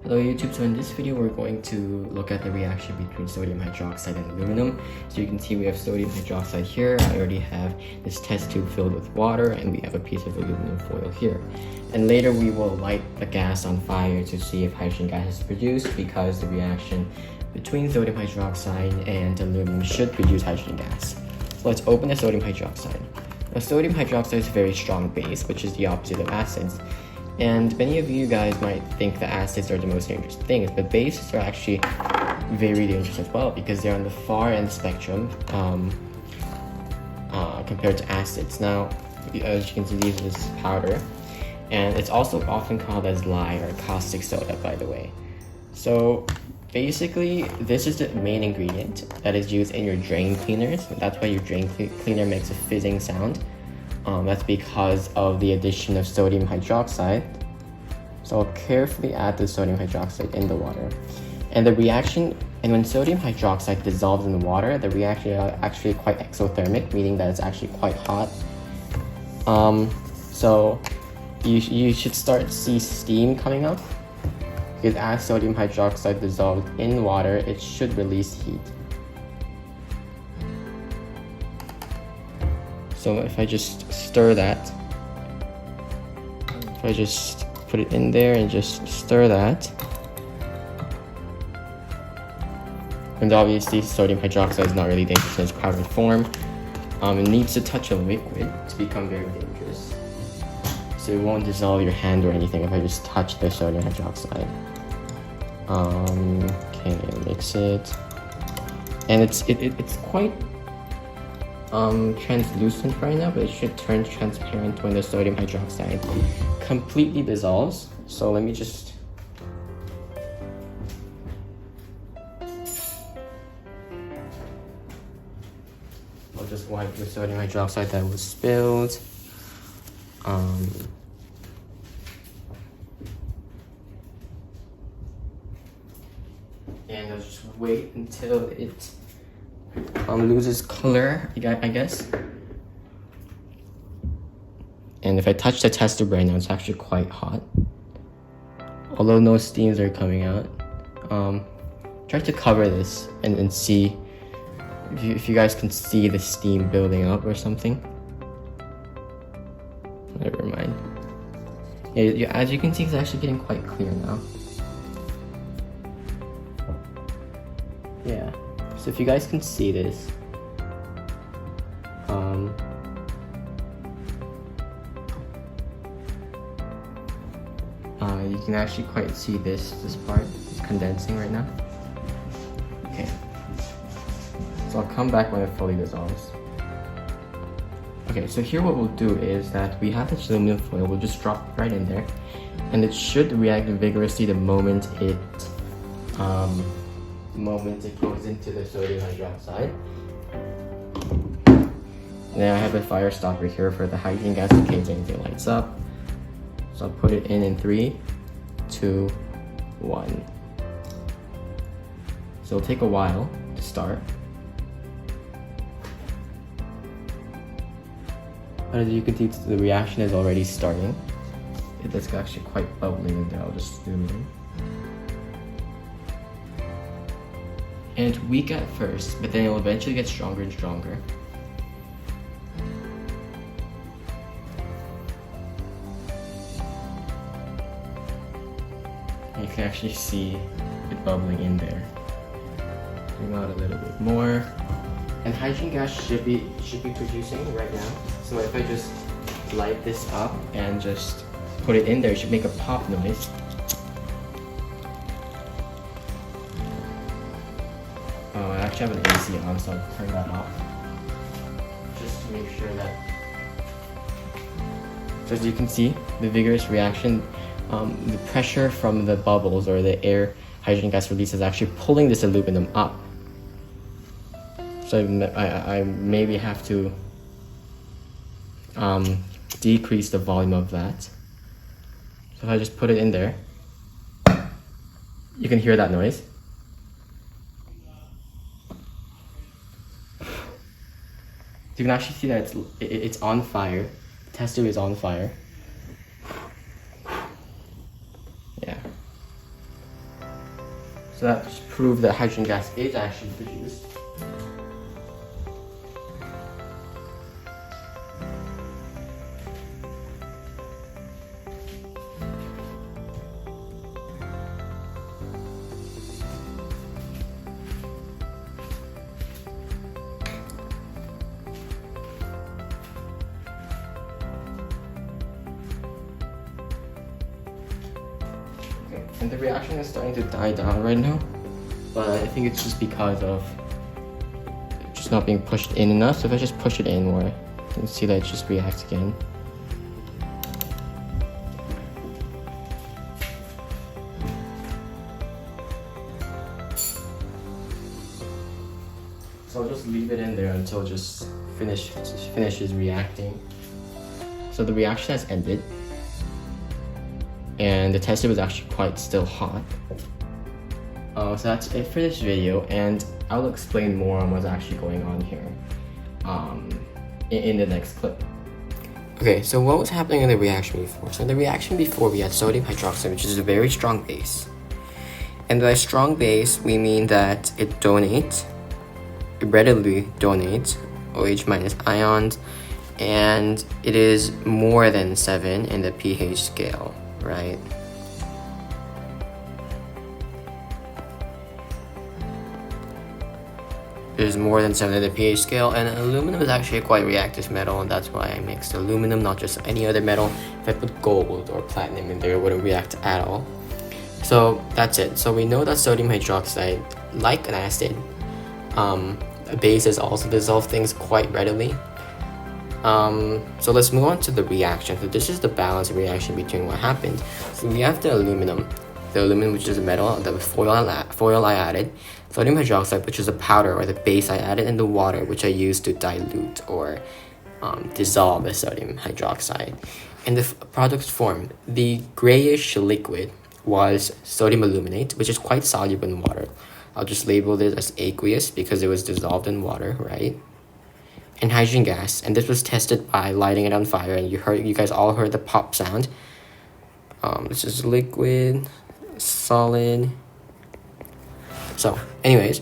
Hello YouTube, so in this video we're going to look at the reaction between sodium hydroxide and aluminum. So you can see we have sodium hydroxide here. I already have this test tube filled with water, and we have a piece of aluminum foil here. And later we will light the gas on fire to see if hydrogen gas is produced, because the reaction between sodium hydroxide and aluminum should produce hydrogen gas. So let's open the sodium hydroxide. Now sodium hydroxide is a very strong base, which is the opposite of acids. And many of you guys might think that acids are the most dangerous things, but bases are actually very dangerous as well, because they're on the far end spectrum compared to acids. Now, as you can see, this is powder, and it's also often called as lye or caustic soda, by the way. So basically, this is the main ingredient that is used in your drain cleaners. That's why your drain cleaner makes a fizzing sound. That's because of the addition of sodium hydroxide. So I'll carefully add the sodium hydroxide in the water. And the reaction, and when sodium hydroxide dissolves in the water, the reaction is actually quite exothermic, meaning that it's actually quite hot. So you should start to see steam coming up, because as sodium hydroxide dissolved in water, it should release heat. So if I just stir that, if I just put it in there and just stir that, and obviously sodium hydroxide is not really dangerous in its powdered form. It needs to touch a liquid to become very dangerous. So it won't dissolve your hand or anything if I just touch the sodium hydroxide. Okay, mix it, and it's quite translucent right now, but it should turn transparent when the sodium hydroxide completely dissolves. So let me just I'll just wipe the sodium hydroxide that was spilled. And I'll just wait until it loses color, I guess. And if I touch the test tube right now, it's actually quite hot, although no steams are coming out. Try to cover this and see if you guys can see the steam building up or something. Never mind. Yeah, as you can see, it's actually getting quite clear now. Yeah. So if you guys can see this, you can actually quite see this part is condensing right now. Okay. So I'll come back when it fully dissolves. Okay, so here what we'll do is that we have this aluminum foil, we'll just drop it right in there, and it should react vigorously the moment it goes into the sodium hydroxide. Now I have a fire stopper here for the hydrogen gas in case anything lights up. So I'll put it in 3, 2, 1. So it'll take a while to start. But as you can see, the reaction is already starting. It's actually quite bubbling in there. I'll just zoom in. And it's weak at first, but then it'll eventually get stronger and stronger. And you can actually see it bubbling in there. Bring out a little bit more. And hydrogen gas should be producing right now. So if I just light this up and just put it in there, it should make a pop noise. Oh, I actually have an AC on, so I'll turn that off. Just to make sure that... So as you can see, the vigorous reaction, the pressure from the bubbles or the air hydrogen gas release is actually pulling this aluminum up. So I maybe have to decrease the volume of that. So if I just put it in there, you can hear that noise. You can actually see that it's on fire. The test tube is on fire. Yeah. So that proves that hydrogen gas is actually produced. And the reaction is starting to die down right now, but I think it's just because of just not being pushed in enough. So if I just push it in more, you can see that it just reacts again. So I'll just leave it in there until it just finishes reacting. So the reaction has ended. And the tester was actually quite still hot. So that's it for this video, and I'll explain more on what's actually going on here in the next clip. Okay, so what was happening in the reaction before? So in the reaction before, we had sodium hydroxide, which is a very strong base. And by strong base, we mean that it readily donates OH minus ions, and it is more than 7 in the pH scale. Right? There's more than 7 in the pH scale, and aluminum is actually a quite reactive metal, and that's why I mixed aluminum, not just any other metal. If I put gold or platinum in there, it wouldn't react at all. So that's it. So we know that sodium hydroxide, like an acid, bases also dissolve things quite readily. So let's move on to the reaction. So this is the balance reaction between what happened. So we have the aluminum which is a metal, the foil I added, sodium hydroxide, which is a powder or the base I added, and the water, which I used to dilute or dissolve the sodium hydroxide. And the product's form, the grayish liquid was sodium aluminate, which is quite soluble in water. I'll just label this as aqueous because it was dissolved in water, right? And hydrogen gas, and this was tested by lighting it on fire, and you guys all heard the pop sound. This is liquid, solid. So anyways,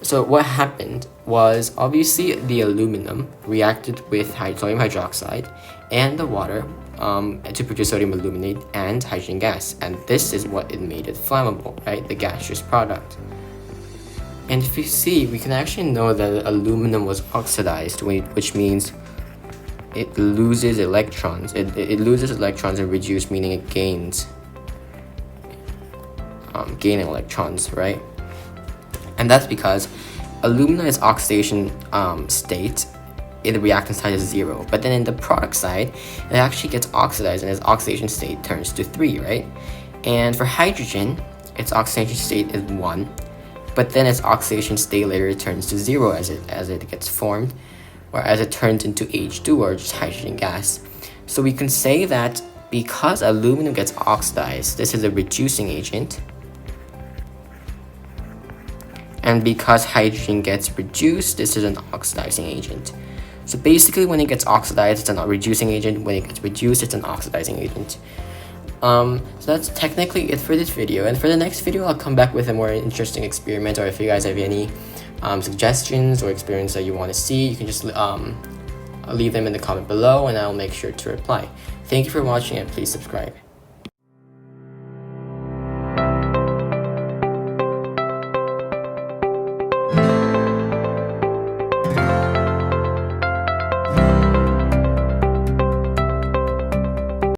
so what happened was obviously the aluminum reacted with sodium hydroxide and the water to produce sodium aluminate and hydrogen gas, and this is what it made it flammable, right? The gaseous product. And if you see, we can actually know that aluminum was oxidized, which means it loses electrons. It loses electrons and reduced, meaning it gains gaining electrons, right? And that's because alumina's oxidation state in the reactant side is 0, but then in the product side, it actually gets oxidized and its oxidation state turns to 3, right? And for hydrogen, its oxidation state is 1. But then its oxidation state later turns to 0 as it gets formed, or as it turns into H2 or just hydrogen gas. So we can say that because aluminum gets oxidized, this is a reducing agent. And because hydrogen gets reduced, this is an oxidizing agent. So basically when it gets oxidized, it's a reducing agent. When it gets reduced, it's an oxidizing agent. So that's technically it for this video, and for the next video I'll come back with a more interesting experiment, or if you guys have any suggestions or experiments that you want to see, you can just leave them in the comment below and I'll make sure to reply. Thank you for watching, and please subscribe.